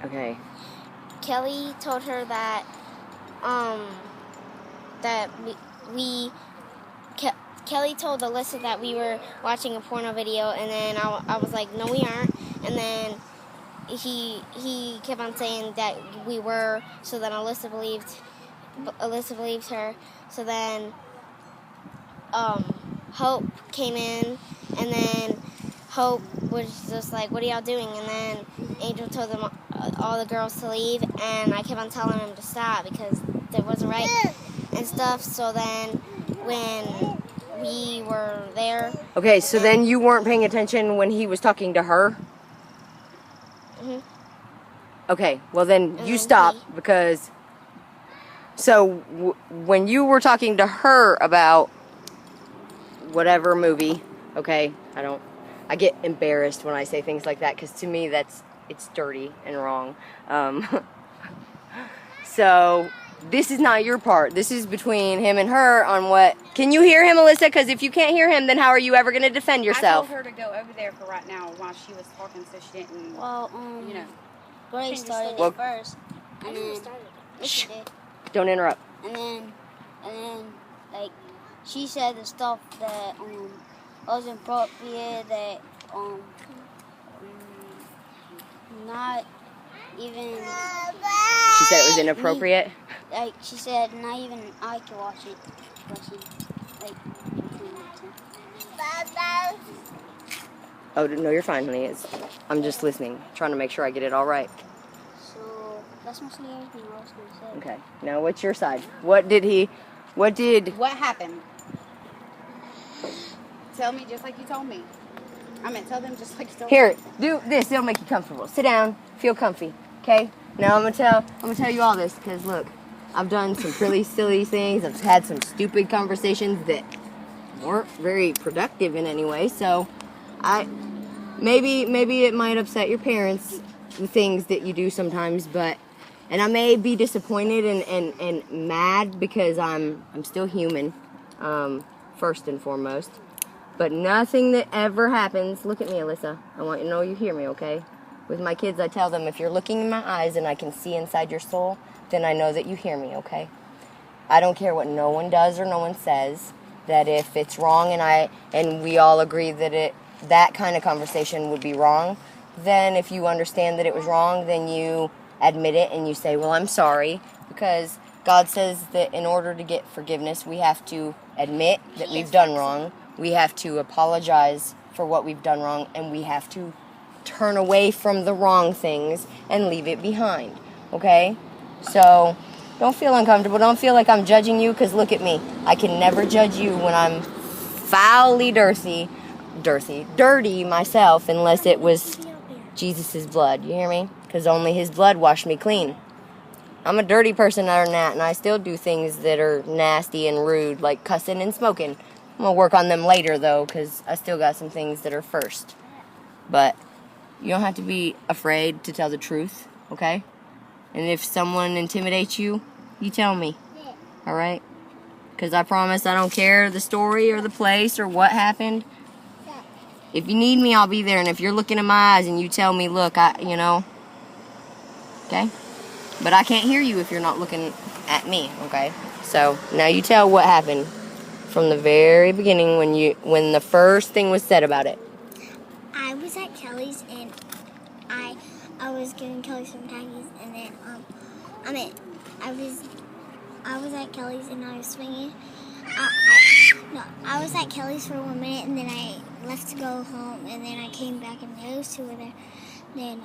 Okay. Kelly told her that Kelly told Alyssa that we were watching a porno video, and then I was like, no, we aren't. And then he kept on saying that we were, so then Alyssa believed her. So then Hope came in, and then Hope was just like, what are y'all doing? And then Angel told them all the girls to leave, and I kept on telling him to stop because that wasn't right and stuff. So then when we were there... Okay, so then you weren't paying attention when he was talking to her? Mm-hmm. Okay, well then you stop because... So when you were talking to her about whatever movie, okay, I get embarrassed when I say things like that because to me it's dirty and wrong. So this is not your part. This is between him and her on what... Can you hear him, Alyssa? Because if you can't hear him, then how are you ever going to defend yourself? I told her to go over there for right now while she was talking so she didn't, Grace started it first. And then, Shh. Don't interrupt. And then, like, she said the stuff that was inappropriate, that not even... She said it was inappropriate? Like, she said not even I can watch it. Oh, no, you're fine, honey. I'm just listening, trying to make sure I get it all right. So, that's mostly everything I was going to say. Okay. Now, what's your side? What happened? Tell me just like you told me. Tell them just like you told me. Here, do this. It'll make you comfortable. Sit down. Feel comfy. Okay? Now, I'm gonna tell you all this because, look, I've done some really silly things. I've had some stupid conversations that weren't very productive in any way. So, maybe it might upset your parents, the things that you do sometimes, and I may be disappointed and mad because I'm still human, first and foremost. But nothing that ever happens, look at me, Alyssa. I want you to know you hear me, okay? With my kids, I tell them, if you're looking in my eyes and I can see inside your soul, then I know that you hear me, okay? I don't care what no one does or no one says, that if it's wrong and we all agree that that kind of conversation would be wrong, then if you understand that it was wrong, then you admit it and you say, well, I'm sorry, because God says that in order to get forgiveness, we have to admit that we've done wrong, we have to apologize for what we've done wrong, and we have to turn away from the wrong things and leave it behind, okay? So, don't feel uncomfortable, don't feel like I'm judging you, because look at me, I can never judge you when I'm foully dirty myself, unless it was Jesus' blood, you hear me? Because only his blood washed me clean. I'm a dirty person other than that, and I still do things that are nasty and rude, like cussing and smoking. I'm going to work on them later, though, because I still got some things that are first. But you don't have to be afraid to tell the truth, okay? And if someone intimidates you, you tell me, all right? Because I promise I don't care the story or the place or what happened. If you need me, I'll be there. And if you're looking in my eyes and you tell me, look, okay? But I can't hear you if you're not looking at me, okay? So now you tell what happened from the very beginning when the first thing was said about it. I was at Kelly's and I was giving Kelly some taggies, and then I was at Kelly's and I was swinging. I was at Kelly's for 1 minute, and then I left to go home, and then I came back and those two were there. Then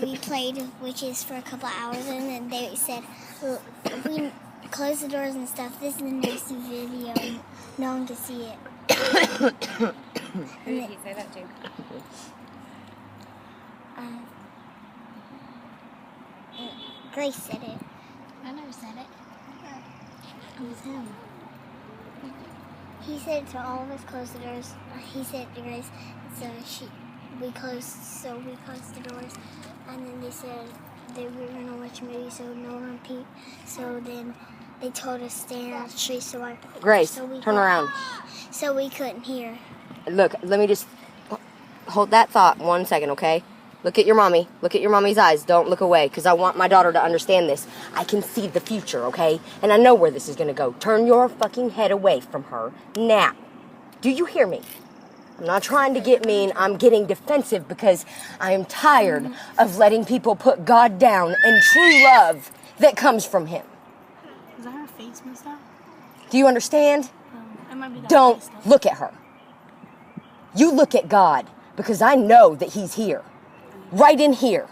we played witches for a couple hours, and then they said, well, we close the doors and stuff. This is a nasty video. No one can see it. Who did he say that to? Grace said it. I never said it. It was him. He said to all of us, close the doors. He said to Grace, we closed the doors, and then they said they were going to watch a movie, so no one peeped. So then they told us to stand out the street, Grace, turn around. So we couldn't hear. Look, let me just hold that thought 1 second, okay? Look at your mommy. Look at your mommy's eyes. Don't look away, because I want my daughter to understand this. I can see the future, okay? And I know where this is going to go. Turn your fucking head away from her now. Do you hear me? I'm not trying to get mean. I'm getting defensive because I am tired of letting people put God down and true love that comes from Him. Is that her face messed up? Do you understand? It might be that Don't face, look at her. You look at God, because I know that He's here. Right in here.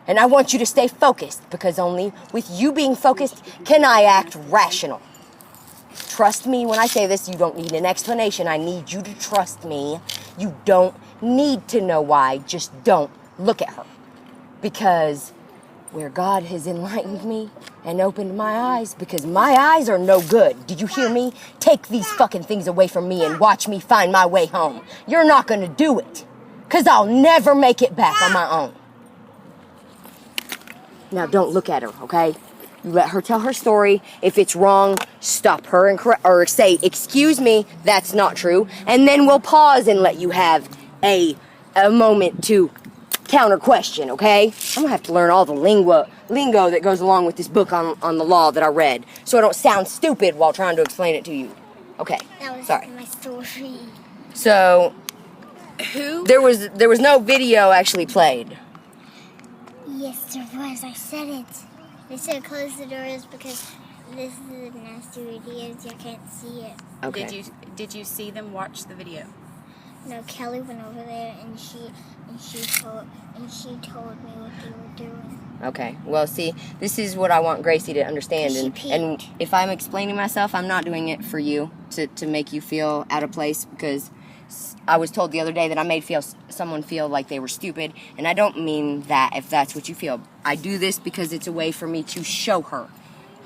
And I want you to stay focused, because only with you being focused can I act rational. Trust me when I say this. You don't need an explanation. I need you to trust me. You don't need to know why. Just don't look at her. Because where God has enlightened me and opened my eyes, because my eyes are no good. Did you hear me? Take these fucking things away from me and watch me find my way home. You're not going to do it, because I'll never make it back on my own. Now don't look at her, okay? You let her tell her story. If it's wrong, stop her and or say, excuse me, that's not true. And then we'll pause and let you have a moment to counter question, okay? I'm gonna have to learn all the lingo that goes along with this book on the law that I read, so I don't sound stupid while trying to explain it to you. Okay, That was sorry. my story. So, Who? there was no video actually played. Yes, there was. I said it. They said close the doors because this is a nasty video. You can't see it. Okay. Did you see them watch the video? No, Kelly went over there and she told me what they were doing. Okay. Well, see, this is what I want Gracie to understand, She and peeked. if I'm explaining myself, I'm not doing it for you to make you feel out of place, because I was told the other day that I made someone feel like they were stupid, and I don't mean that if that's what you feel. I do this because it's a way for me to show her.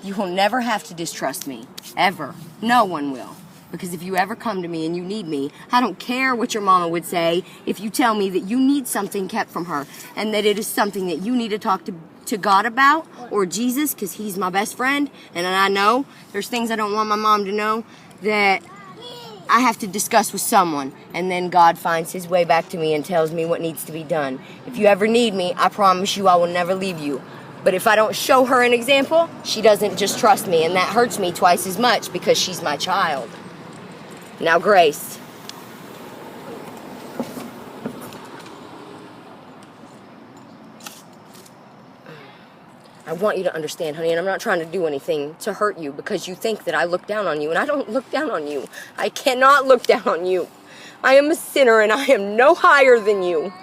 You will never have to distrust me, ever. No one will. Because if you ever come to me and you need me, I don't care what your mama would say if you tell me that you need something kept from her, and that it is something that you need to talk to God about, or Jesus, because He's my best friend, and I know there's things I don't want my mom to know that I have to discuss with someone, and then God finds His way back to me and tells me what needs to be done. If you ever need me, I promise you I will never leave you. But if I don't show her an example, she doesn't just trust me, and that hurts me twice as much because she's my child. Now, Grace. I want you to understand, honey, and I'm not trying to do anything to hurt you because you think that I look down on you, and I don't look down on you. I cannot look down on you. I am a sinner, and I am no higher than you.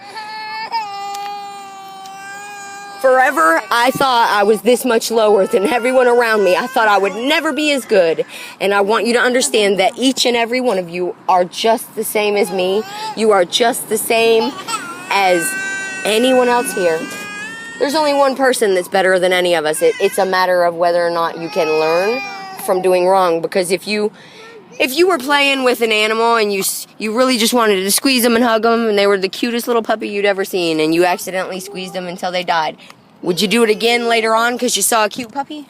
Forever, I thought I was this much lower than everyone around me. I thought I would never be as good. And I want you to understand that each and every one of you are just the same as me. You are just the same as anyone else here. There's only one person that's better than any of us. It's a matter of whether or not you can learn from doing wrong. Because if you were playing with an animal and you really just wanted to squeeze them and hug them, and they were the cutest little puppy you'd ever seen, and you accidentally squeezed them until they died, would you do it again later on because you saw a cute puppy?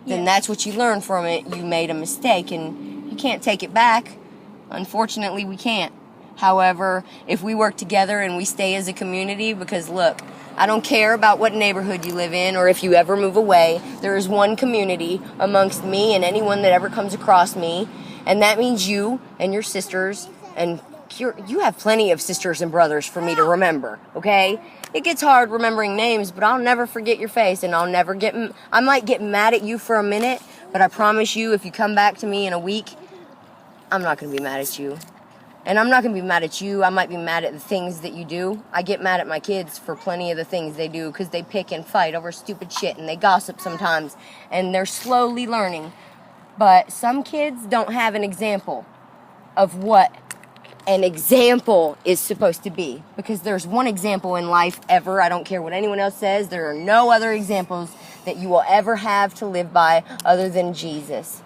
Then that's what you learned from it. You made a mistake, and you can't take it back. Unfortunately, we can't. However, if we work together and we stay as a community, because look, I don't care about what neighborhood you live in or if you ever move away, there is one community amongst me and anyone that ever comes across me, and that means you and your sisters, and you have plenty of sisters and brothers for me to remember, okay? It gets hard remembering names, but I'll never forget your face, and I might get mad at you for a minute, but I promise you, if you come back to me in a week, I'm not going to be mad at you. And I'm not going to be mad at you. I might be mad at the things that you do. I get mad at my kids for plenty of the things they do because they pick and fight over stupid shit, and they gossip sometimes, and they're slowly learning. But some kids don't have an example of what an example is supposed to be, because there's one example in life ever. I don't care what anyone else says. There are no other examples that you will ever have to live by other than Jesus.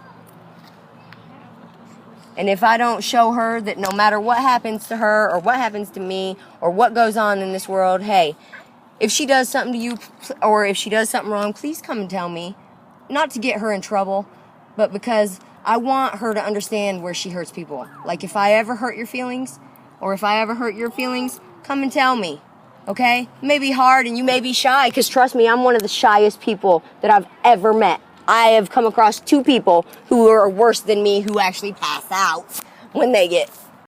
And if I don't show her that no matter what happens to her or what happens to me or what goes on in this world, hey, if she does something to you or if she does something wrong, please come and tell me. Not to get her in trouble, but because I want her to understand where she hurts people. Like if I ever hurt your feelings or if I ever hurt your feelings, come and tell me. okay? It may be hard and you may be shy, because trust me, I'm one of the shyest people that I've ever met. I have come across 2 people who are worse than me who actually pass out when they get